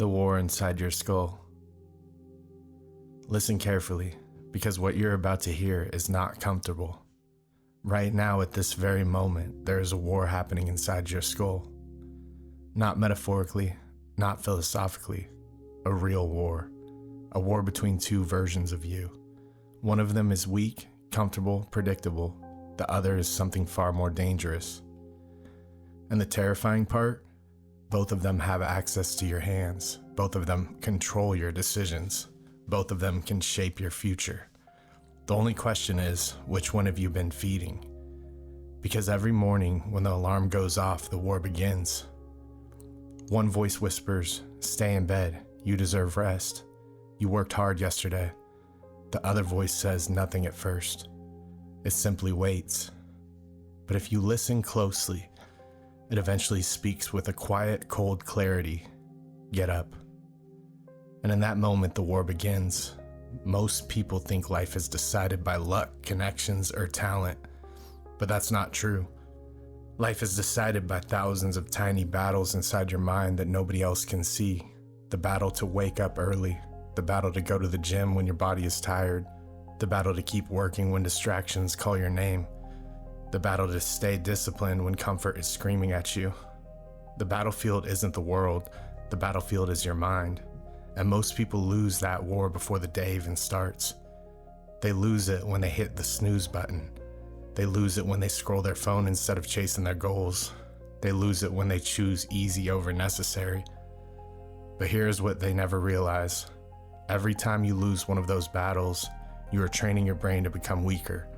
The war inside your skull. Listen carefully, because what you're about to hear is not comfortable. Right now, at this very moment, there is a war happening inside your skull. Not metaphorically, not philosophically, a real war. A war between two versions of you. One of them is weak, comfortable, predictable. The other is something far more dangerous. And the terrifying part? Both of them have access to your hands. Both of them control your decisions. Both of them can shape your future. The only question is, which one have you been feeding? Because every morning when the alarm goes off, the war begins. One voice whispers, "Stay in bed, you deserve rest. You worked hard yesterday." The other voice says nothing at first. It simply waits. But if you listen closely, it eventually speaks with a quiet, cold clarity. Get up. And in that moment, the war begins. Most people think life is decided by luck, connections, or talent, but that's not true. Life is decided by thousands of tiny battles inside your mind that nobody else can see. The battle to wake up early, the battle to go to the gym when your body is tired, the battle to keep working when distractions call your name, the battle to stay disciplined when comfort is screaming at you. The battlefield isn't the world, the battlefield is your mind. And most people lose that war before the day even starts. They lose it when they hit the snooze button. They lose it when they scroll their phone instead of chasing their goals. They lose it when they choose easy over necessary. But here's what they never realize. Every time you lose one of those battles, you are training your brain to become weaker.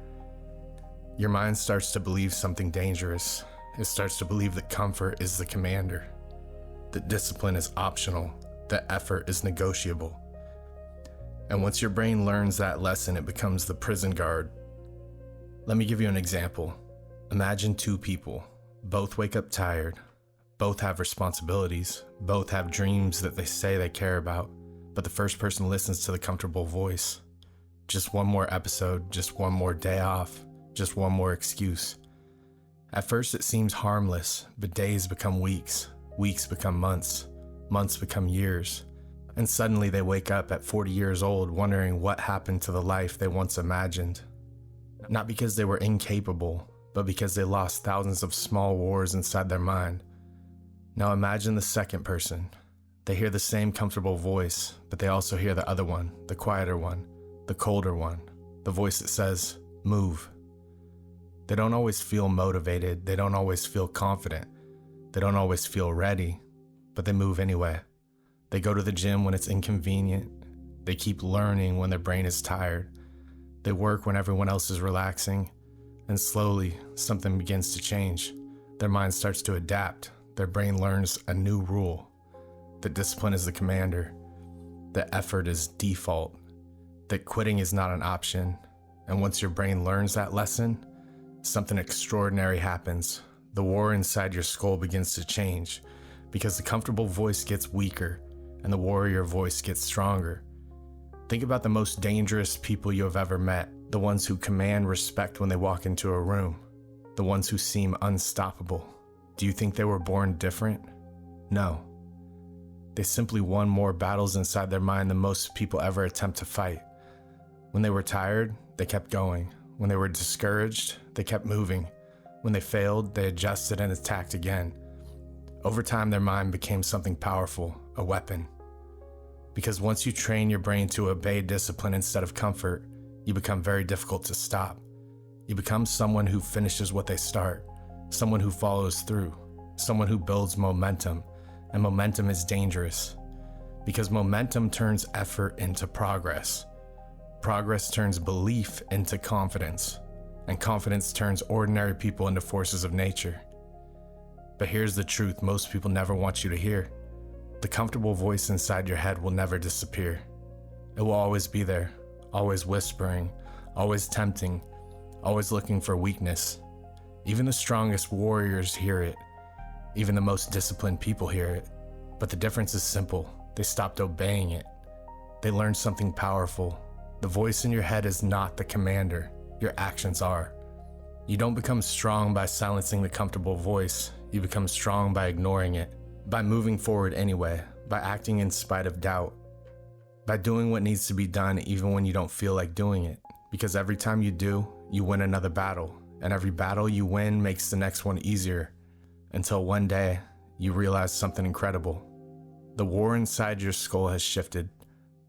Your mind starts to believe something dangerous. It starts to believe that comfort is the commander, that discipline is optional, that effort is negotiable. And once your brain learns that lesson, it becomes the prison guard. Let me give you an example. Imagine two people. Both wake up tired. Both have responsibilities. Both have dreams that they say they care about. But the first person listens to the comfortable voice. Just one more episode, just one more day off, just one more excuse. At first it seems harmless, but days become weeks, weeks become months, months become years. And suddenly they wake up at 40 years old wondering what happened to the life they once imagined. Not because they were incapable, but because they lost thousands of small wars inside their mind. Now imagine the second person. They hear the same comfortable voice, but they also hear the other one, the quieter one, the colder one, the voice that says, "Move." They don't always feel motivated, they don't always feel confident, they don't always feel ready, but they move anyway. They go to the gym when it's inconvenient, they keep learning when their brain is tired, they work when everyone else is relaxing, and slowly something begins to change. Their mind starts to adapt, their brain learns a new rule, that discipline is the commander, that effort is default, that quitting is not an option. And once your brain learns that lesson, something extraordinary happens. The war inside your skull begins to change because the comfortable voice gets weaker and the warrior voice gets stronger. Think about the most dangerous people you have ever met, the ones who command respect when they walk into a room, the ones who seem unstoppable. Do you think they were born different? No. They simply won more battles inside their mind than most people ever attempt to fight. When they were tired, they kept going. When they were discouraged, they kept moving. When they failed, they adjusted and attacked again. Over time, their mind became something powerful, a weapon. Because once you train your brain to obey discipline instead of comfort, you become very difficult to stop. You become someone who finishes what they start, someone who follows through, someone who builds momentum. And momentum is dangerous because momentum turns effort into progress. Progress turns belief into confidence, and confidence turns ordinary people into forces of nature. But here's the truth most people never want you to hear. The comfortable voice inside your head will never disappear. It will always be there, always whispering, always tempting, always looking for weakness. Even the strongest warriors hear it. Even the most disciplined people hear it. But the difference is simple. They stopped obeying it. They learned something powerful. The voice in your head is not the commander. Your actions are. You don't become strong by silencing the comfortable voice. You become strong by ignoring it. By moving forward anyway. by acting in spite of doubt, by doing what needs to be done even when you don't feel like doing it. Because every time you do, you win another battle, and every battle you win makes the next one easier, until one day you realize something incredible. The war inside your skull has shifted.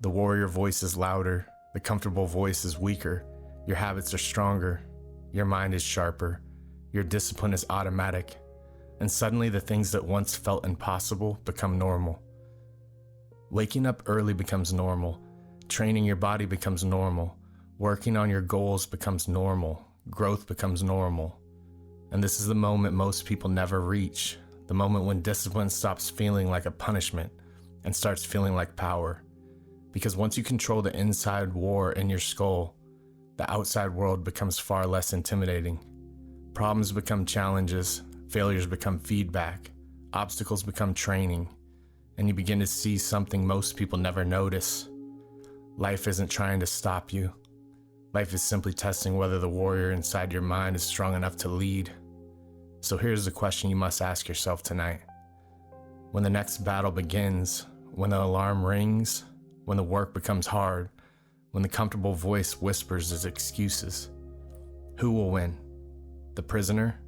The warrior voice is louder, the comfortable voice is weaker, your habits are stronger, your mind is sharper, your discipline is automatic, and suddenly the things that once felt impossible become normal. Waking up early becomes normal, training your body becomes normal, working on your goals becomes normal, growth becomes normal. And this is the moment most people never reach, the moment when discipline stops feeling like a punishment and starts feeling like power. Because once you control the inside war in your skull, the outside world becomes far less intimidating. Problems become challenges, failures become feedback, obstacles become training, and you begin to see something most people never notice. Life isn't trying to stop you. Life is simply testing whether the warrior inside your mind is strong enough to lead. So here's the question you must ask yourself tonight. When the next battle begins, when the alarm rings, when the work becomes hard, when the comfortable voice whispers its excuses, who will win? The prisoner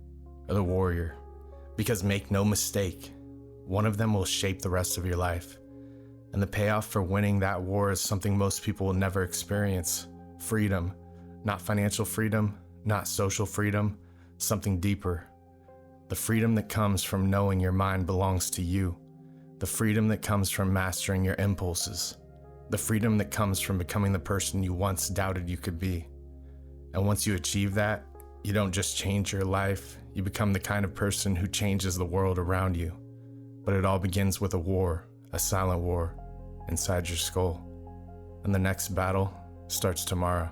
or the warrior? Because make no mistake, one of them will shape the rest of your life. And the payoff for winning that war is something most people will never experience. Freedom. Not financial freedom, not social freedom, something deeper. The freedom that comes from knowing your mind belongs to you. The freedom that comes from mastering your impulses. The freedom that comes from becoming the person you once doubted you could be. And once you achieve that, you don't just change your life, you become the kind of person who changes the world around you. But it all begins with a war, a silent war, inside your skull. And the next battle starts tomorrow.